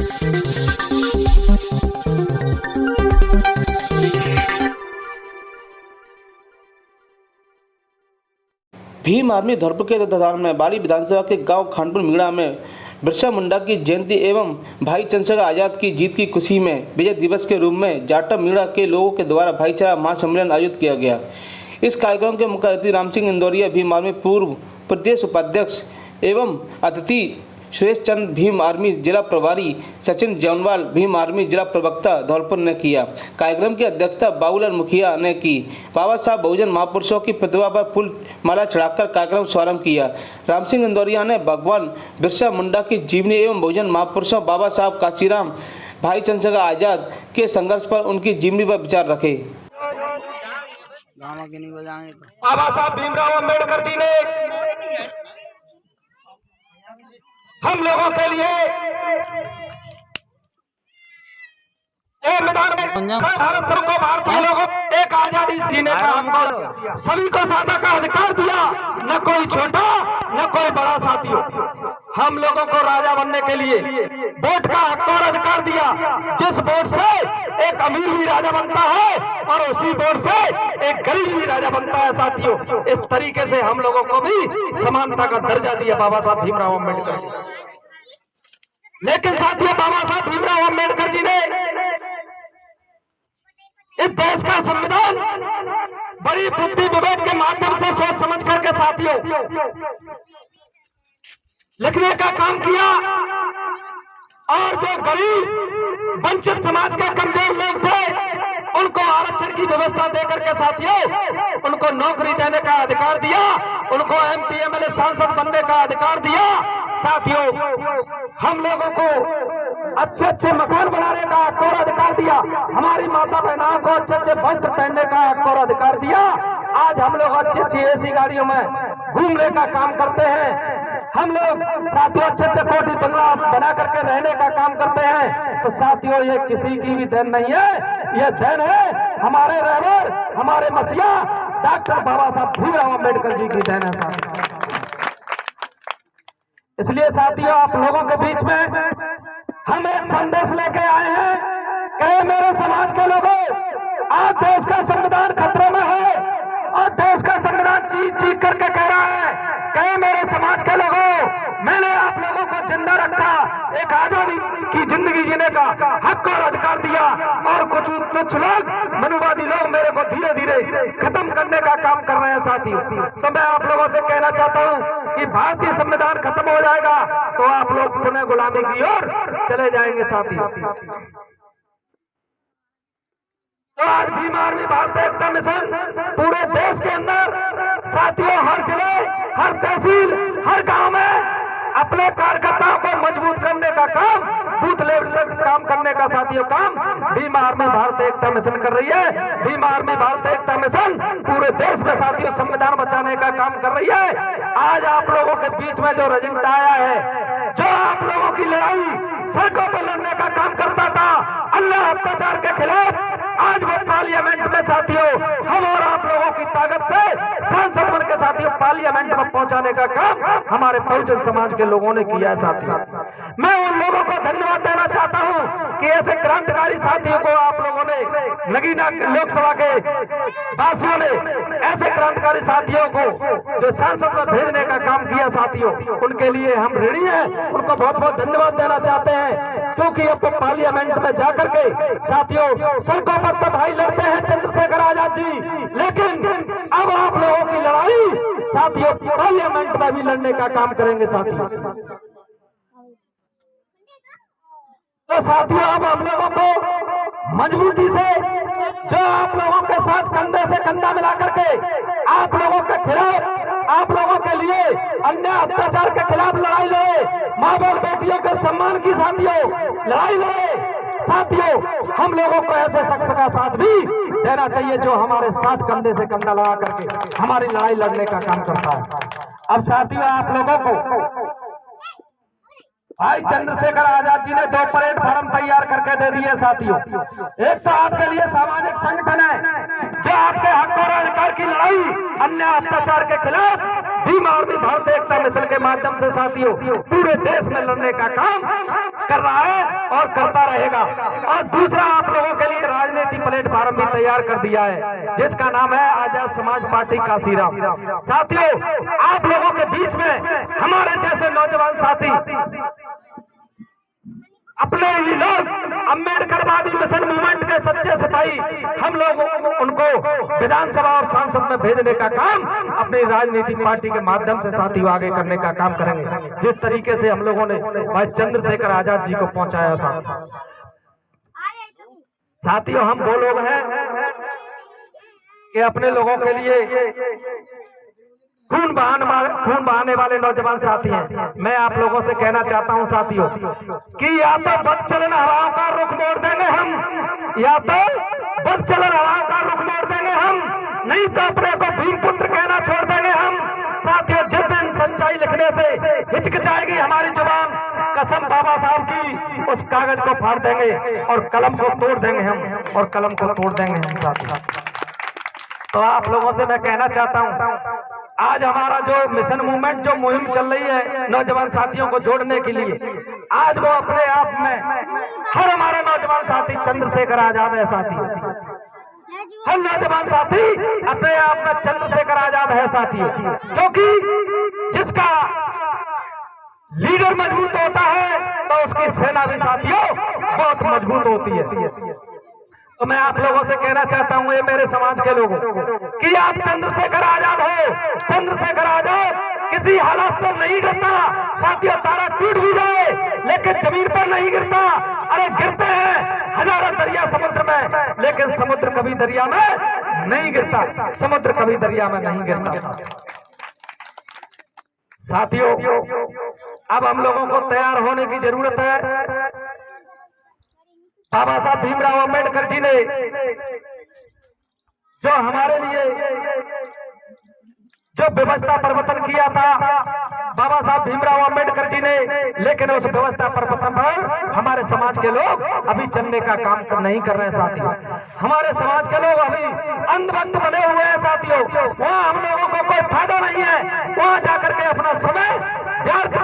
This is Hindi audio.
भीम आर्मी धौलपुर के तत्वाधान में बाली विधानसभा के गांव खानपुर मीणा में बिरसा मुंडा की जयंती एवं भाई चंद्रशेखर आजाद की जीत की खुशी में विजय दिवस के रूप में जाटव मीणा के लोगों के द्वारा भाईचारा महासम्मेलन आयोजित किया गया। इस कार्यक्रम के मुख्य अतिथि राम सिंह इंदौरिया भीम आर्मी पूर्व प्रदेश उपाध्यक्ष एवं अतिथि सुरेश चंद्र भीम आर्मी जिला प्रभारी सचिन जौनवाल भीम आर्मी जिला प्रवक्ता धौलपुर ने किया। कार्यक्रम की अध्यक्षता बाबूलाल मुखिया ने की। बाबा साहब बहुजन महापुरुषों की प्रतिमा पर फूल माला चढ़ाकर कार्यक्रम शुभारंभ किया। राम सिंह इंदौरिया ने भगवान बिरसा मुंडा की जीवनी एवं बहुजन महापुरुषों बाबा साहब काशीराम भाई चंद्रशेखर आजाद के संघर्ष पर उनकी जीवनी पर विचार रखे। बाबा साहब भीमराव अम्बेडकर जी ने हम लोगों के लिए भारत को भारतीय लोगों एक आजादी जीने का हमको सभी को साझा का अधिकार दिया, न कोई छोटा न कोई बड़ा। साथियों, हम लोगों को राजा बनने के लिए वोट का हक और अधिकार दिया। जिस वोट से एक अमीर भी राजा बनता है और उसी वोट से एक गरीब भी राजा बनता है। साथियों, इस तरीके से हम लोगों को भी समानता का दर्जा दिया बाबा साहब भीमराव अम्बेडकर। लेकिन साथियों, बाबा साहब भीमराव अम्बेडकर जी ने इस देश का संविधान बड़ी बुद्धि विवेक के माध्यम से सोच समझ करके साथियों लिखने का काम किया। और जो गरीब वंचित समाज के कमजोर लोग थे उनको आरक्षण की व्यवस्था देकर के साथियों उनको नौकरी देने का अधिकार दिया, उनको MP MLA सांसद बनने का अधिकार दिया। साथियों, हम लोगों को अच्छे अच्छे मकान बनाने का हक और अधिकार दिया, हमारी माता बहनों को अच्छे अच्छे वस्त्र पहनने का हक और अधिकार दिया। आज हम लोग अच्छी अच्छी AC गाड़ियों में घूमने का काम करते हैं। हम लोग साथियों अच्छे अच्छे कोठी बंगला बना करके रहने का काम करते हैं। तो साथियों, ये किसी की भी देन नहीं है, ये देन है हमारे रहबर, हमारे मसीहा डॉक्टर बाबा साहब भीमराव अम्बेडकर जी की देन है। इसलिए साथियों, आप लोगों के बीच में हम एक संदेश लेके आए हैं। कहे मेरे समाज के लोगों, आज देश का संविधान खतरे में है और देश का संविधान चीख चीख करके कह रहा है। कहे मेरे समाज के लोगों, मैंने आप लोगों को जिंदा रखा, एक आजादी की जिंदगी जीने का हक और अधिकार दिया और कुछ लोग मनुवादी लोग मेरे को धीरे धीरे खत्म करने का काम कर रहे हैं। साथियों, तो मैं आप लोगों से कहना चाहता हूं कि भारतीय संविधान खत्म हो जाएगा तो आप लोग पुनः गुलामी की ओर चले जाएंगे। साथियों, तो आज भीम आर्मी भारतीय एकता मिशन पूरे देश के अंदर साथियों हर जिले, हर तहसील, हर गांव में अपने कार्यकर्ताओं को मजबूत करने का काम, बूथ लेवल तक काम करने का साथियों काम भीम आर्मी भारतीय एकता मिशन कर रही है। भीम आर्मी भारतीय एकता मिशन पूरे देश में साथियों संविधान बचाने का काम कर रही है। आज आप लोगों के बीच में जो रजिंदा आया है, जो आप लोगों की लड़ाई सड़कों पर लड़ने का काम करता था अन्याय अत्याचार के खिलाफ, आज वो पार्लियामेंट में साथियों हम और आप लोगों की ताकत से सांसद बन के साथियों पार्लियामेंट में पहुंचाने का काम हमारे बहुजन समाज के लोगों ने किया है। साथियों, मैं उन लोगों को धन्यवाद देना चाहता हूं कि ऐसे क्रांतिकारी साथियों को आप लोगों ने, नगीना लोकसभा के वासियों ने ऐसे क्रांतिकारी साथियों को जो सांसद में भेजने का काम किया। साथियों, उनके लिए हम ऋणी हैं, उनको बहुत बहुत धन्यवाद देना चाहते हैं, क्योंकि अब पार्लियामेंट में जाकर के साथियों सड़कों पर तो भाई लड़ते हैं चंद्रशेखर आजाद जी, लेकिन अब आप लोगों की लड़ाई साथियों पार्लियामेंट में भी लड़ने का काम करेंगे। साथियों, तो साथियों अब हम लोगों को मजबूती से जो आप लोगों के साथ कंधे से कंधा मिला करके आप लोगों के खिलाफ, आप लोगों के लिए अन्याय अत्याचार के खिलाफ लड़ाई लड़े, माँ बाप बेटियों के सम्मान की साथियों लड़ाई लड़े। साथियों, हम लोगों को ऐसे शख्स का साथ भी देना चाहिए जो हमारे साथ कंधे से कंधा लगा करके हमारी लड़ाई लड़ने का काम करता है। अब साथियों, आप लोगों को भाई चंद्रशेखर आजाद जी ने 2 प्लेटफार्म तैयार करके दे दिए। साथियों, एक तो आपके लिए सामाजिक संगठन है जो आपके हक और अधिकार की लड़ाई अन्याय अत्याचार के खिलाफ भीम आर्मी भारतीय एकता मिशन के माध्यम से साथियों पूरे देश में लड़ने का काम कर रहा है और करता रहेगा। और दूसरा, आप लोगों के लिए राजनीतिक प्लेटफॉर्म भी तैयार कर दिया है जिसका नाम है आजाद समाज पार्टी काशीराम। साथियों, आप लोगों के बीच में हमारे जैसे नौजवान साथी अपने ही लोग अम्बेडकरवादी मिशन मूवमेंट के सच्चे सिपाही, हम लोग उनको विधानसभा और सांसद में भेजने का काम अपनी राजनीतिक पार्टी के माध्यम से साथियों आगे करने का काम करेंगे, जिस तरीके से हम लोगों ने भाई चंद्रशेखर आजाद जी को पहुंचाया था। साथियों, हम वो लोग हैं कि अपने लोगों के लिए खून बहाने वाले नौजवान साथी हैं। मैं आप लोगों से कहना चाहता हूं साथियों कि या तो बद चलन हवाओं का रुख मोड़ देंगे हम, या तो बद चलन हवाओं का रुख मोड़ देंगे हम, नहीं तो अपने को भीम पुत्र कहना छोड़ देंगे हम। साथियों, जिस दिन सच्चाई लिखने से हिचकिचाएगी हमारी जुबान, कसम बाबा साहब की, उस कागज को फाड़ देंगे और कलम को तोड़ देंगे हम, और कलम को तोड़ देंगे हम साथियों। तो आप लोगों से मैं कहना चाहता हूं, आज हमारा जो मिशन मूवमेंट जो मुहिम चल रही है नौजवान साथियों को जोड़ने के लिए, आज वो अपने आप में हर हमारा नौजवान साथी चंद्रशेखर आजाद है साथी। हर नौजवान साथी अपने आप में चंद्रशेखर आजाद है साथियों, क्योंकि जिसका लीडर मजबूत होता है तो उसकी सेना भी साथियों बहुत मजबूत होती है। तो मैं आप लोगों से कहना चाहता हूं, ये मेरे समाज के लोगों, कि आप चंद्रशेखर आजाद हो। चंद्रशेखर आजाद किसी हालात से नहीं गिरता साथियों, तारा टूट भी जाए लेकिन जमीन पर नहीं गिरता। अरे गिरते हैं हजारों दरिया समुद्र में, लेकिन समुद्र कभी दरिया में नहीं गिरता, समुद्र कभी दरिया में नहीं गिरता। साथियों, अब हम लोगों को तैयार होने की जरूरत है। बाबा साहब भीमराव अम्बेडकर जी ने जो हमारे लिए जो व्यवस्था परिवर्तन किया था, बाबा साहब भीमराव अम्बेडकर जी ने, लेकिन उस व्यवस्था परिवर्तन पर हमारे समाज के लोग अभी चलने का काम नहीं कर रहे हैं साथियों। हमारे समाज के लोग अभी अंधभक्त बने हुए हैं साथियों। वहाँ हम लोगों को कोई फायदा नहीं है, वहाँ जाकर के अपना समय व्यर्थ